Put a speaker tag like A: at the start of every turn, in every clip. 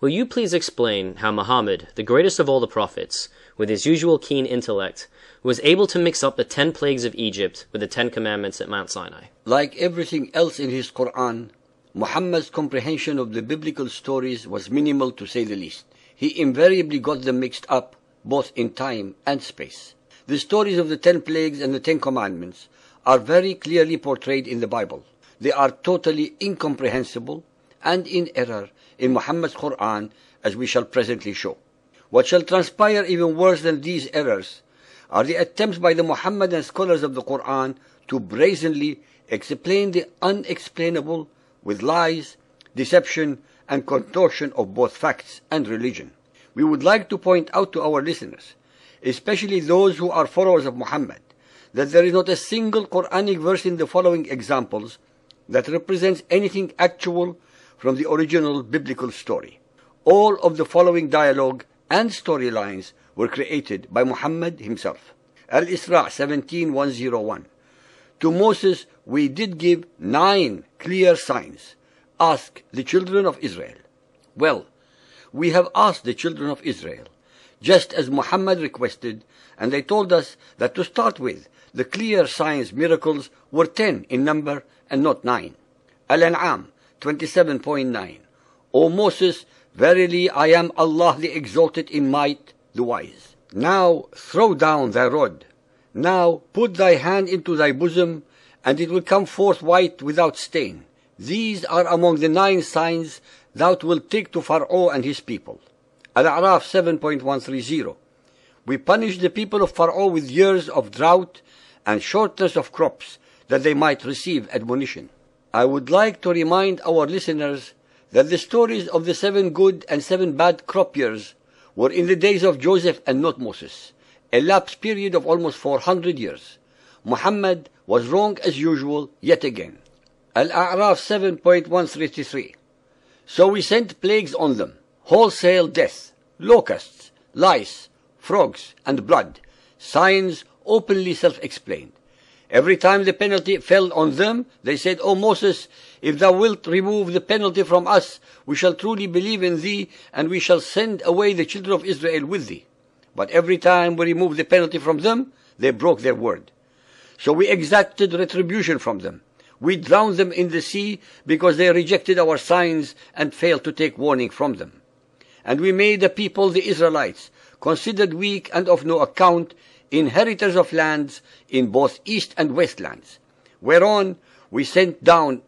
A: Will you please explain how Muhammad, the greatest of all the prophets, with his usual keen intellect, was able to mix up the 10 plagues of Egypt with the 10 commandments at Mount Sinai?
B: Like everything else in his Quran, Muhammad's comprehension of the biblical stories was minimal to say the least. He invariably got them mixed up, both in time and space. The stories of the 10 plagues and the 10 commandments are very clearly portrayed in the Bible. They are totally incomprehensible and in error in Muhammad's Quran, as we shall presently show. What shall transpire even worse than these errors are the attempts by the Muhammadan scholars of the Quran to brazenly explain the unexplainable with lies, deception, and contortion of both facts and religion. We would like to point out to our listeners, especially those who are followers of Muhammad, that there is not a single Quranic verse in the following examples that represents anything actual from the original biblical story. All of the following dialogue and storylines were created by Muhammad himself. Al-Isra 17:101. To Moses we did give 9 clear signs. Ask the children of Israel. Well, we have asked the children of Israel, just as Muhammad requested, and they told us that to start with, the clear signs, miracles, were 10 in number and not 9. Al-An'am 27.9. O Moses, verily I am Allah the Exalted in might, the Wise. Now throw down thy rod. Now put thy hand into thy bosom, and it will come forth white without stain. These are among the 9 signs thou wilt take to Pharaoh and his people. Al-A'raf 7.130. We punished the people of Pharaoh with years of drought and shortness of crops, that they might receive admonition. I would like to remind our listeners that the stories of the 7 good and 7 bad crop years were in the days of Joseph and not Moses, a lapse period of almost 400 years. Muhammad was wrong as usual yet again. Al-A'raf 7.133. So we sent plagues on them, wholesale death, locusts, lice, frogs, and blood, signs openly self-explained. Every time the penalty fell on them, they said, O Moses, if thou wilt remove the penalty from us, we shall truly believe in thee, and we shall send away the children of Israel with thee. But every time we removed the penalty from them, they broke their word. So we exacted retribution from them. We drowned them in the sea because they rejected our signs and failed to take warning from them. And we made the people, the Israelites, considered weak and of no account, inheritors of lands in both east and west lands, whereon we sent down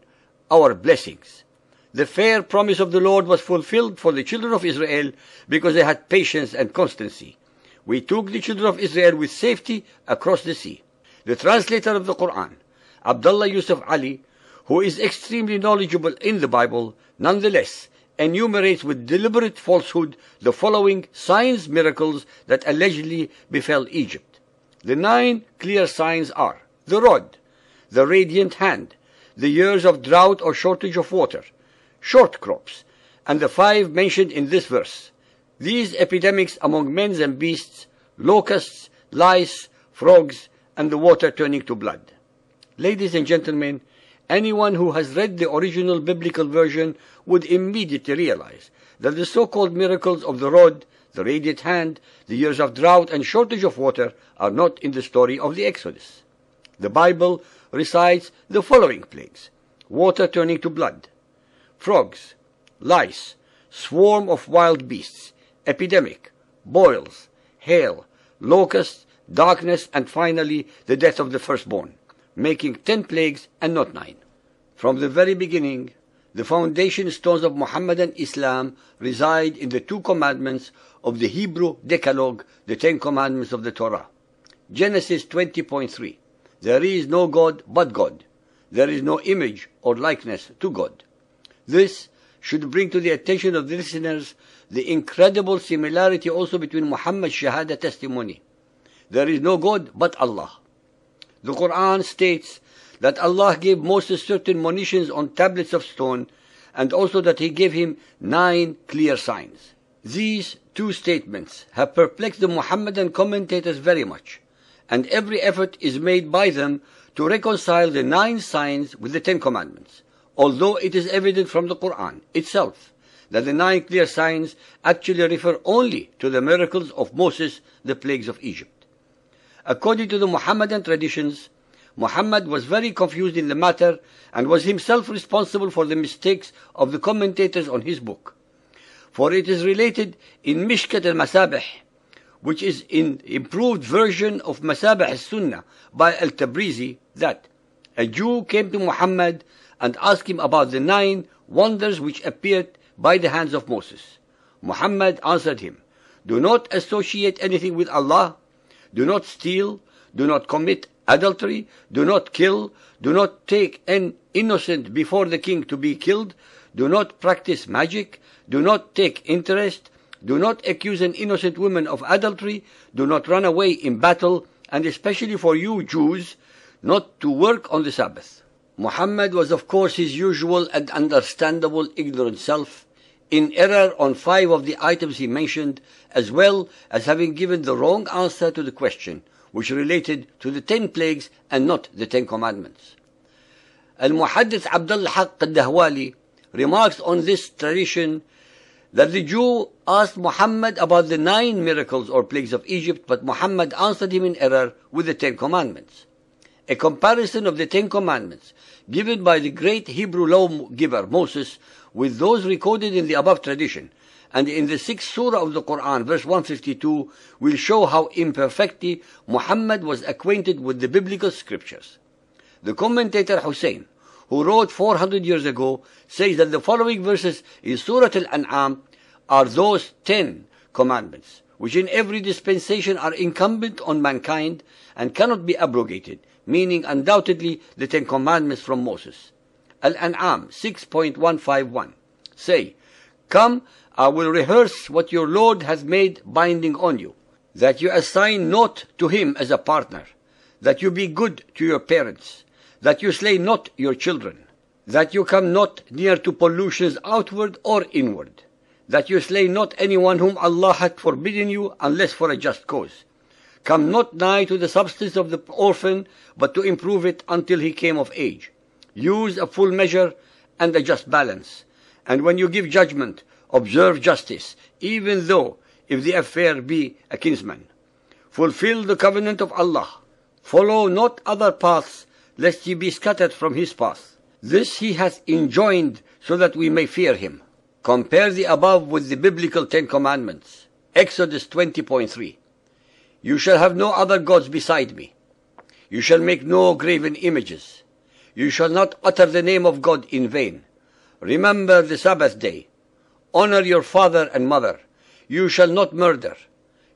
B: our blessings. The fair promise of the Lord was fulfilled for the children of Israel because they had patience and constancy. We took the children of Israel with safety across the sea. The translator of the Quran, Abdullah Yusuf Ali, who is extremely knowledgeable in the Bible, nonetheless enumerates with deliberate falsehood the following signs, miracles that allegedly befell Egypt. The 9 clear signs are the rod, the radiant hand, the years of drought or shortage of water, short crops, and the 5 mentioned in this verse. These epidemics among men and beasts, locusts, lice, frogs, and the water turning to blood. Ladies and gentlemen, anyone who has read the original biblical version would immediately realize that the so-called miracles of the rod, the radiant hand, the years of drought and shortage of water are not in the story of the Exodus. The Bible recites the following plagues: water turning to blood, frogs, lice, swarm of wild beasts, epidemic, boils, hail, locusts, darkness, and finally the death of the firstborn, making 10 plagues and not 9. From the very beginning, the foundation stones of Muhammadan Islam reside in the 2 commandments of the Hebrew Decalogue, the 10 commandments of the Torah. Genesis 20.3. There is no God but God. There is no image or likeness to God. This should bring to the attention of the listeners the incredible similarity also between Muhammad's Shahada testimony. There is no God but Allah. The Quran states that Allah gave Moses certain monitions on tablets of stone, and also that he gave him 9 clear signs. These 2 statements have perplexed the Muhammadan commentators very much, and every effort is made by them to reconcile the 9 signs with the 10 commandments, although it is evident from the Quran itself that the 9 clear signs actually refer only to the miracles of Moses, the plagues of Egypt. According to the Muhammadan traditions, Muhammad was very confused in the matter and was himself responsible for the mistakes of the commentators on his book. For it is related in Mishkat al-Masabih, which is an improved version of Masabih al-Sunnah by al-Tabrizi, that a Jew came to Muhammad and asked him about the 9 wonders which appeared by the hands of Moses. Muhammad answered him, "Do not associate anything with Allah, do not steal, do not commit adultery, do not kill, do not take an innocent before the king to be killed, do not practice magic, do not take interest, do not accuse an innocent woman of adultery, do not run away in battle, and especially for you Jews, not to work on the Sabbath." Muhammad was of course his usual and understandable ignorant self, in error on 5 of the items he mentioned, as well as having given the wrong answer to the question, which related to the 10 plagues and not the 10 commandments. Al-Muhaddith Abdul Haq al-Dahwali remarks on this tradition that the Jew asked Muhammad about the 9 miracles or plagues of Egypt, but Muhammad answered him in error with the 10 commandments. A comparison of the 10 commandments given by the great Hebrew lawgiver Moses with those recorded in the above tradition and in the 6th surah of the Quran, verse 152, will show how imperfectly Muhammad was acquainted with the biblical scriptures. The commentator Hussein, who wrote 400 years ago, says that the following verses in Surah Al-An'am are those 10 commandments, which in every dispensation are incumbent on mankind and cannot be abrogated, meaning undoubtedly the 10 commandments from Moses. Al-An'am 6.151 say, "Come, I will rehearse what your Lord hath made binding on you, that you assign naught to him as a partner, that you be good to your parents, that you slay not your children, that you come not near to pollutions outward or inward, that you slay not anyone whom Allah hath forbidden you unless for a just cause. Come not nigh to the substance of the orphan, but to improve it until he came of age. Use a full measure and a just balance. And when you give judgment, observe justice, even though if the affair be a kinsman. Fulfill the covenant of Allah. Follow not other paths, lest ye be scattered from his path. This he hath enjoined so that we may fear him." Compare the above with the biblical 10 commandments. Exodus 20.3. "You shall have no other gods beside me. You shall make no graven images. You shall not utter the name of God in vain. Remember the Sabbath day. Honor your father and mother. You shall not murder.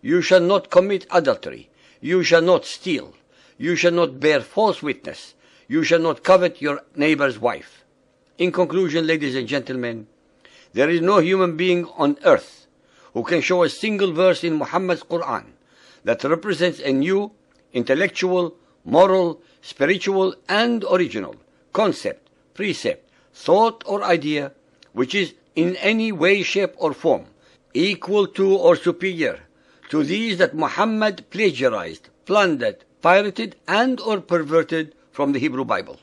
B: You shall not commit adultery. You shall not steal. You shall not bear false witness. You shall not covet your neighbor's wife." In conclusion, ladies and gentlemen, there is no human being on earth who can show a single verse in Muhammad's Quran that represents a new, intellectual, moral, spiritual, and original concept, precept, thought, or idea which is in any way, shape, or form equal to or superior to these that Muhammad plagiarized, plundered, pirated, and or perverted from the Hebrew Bible.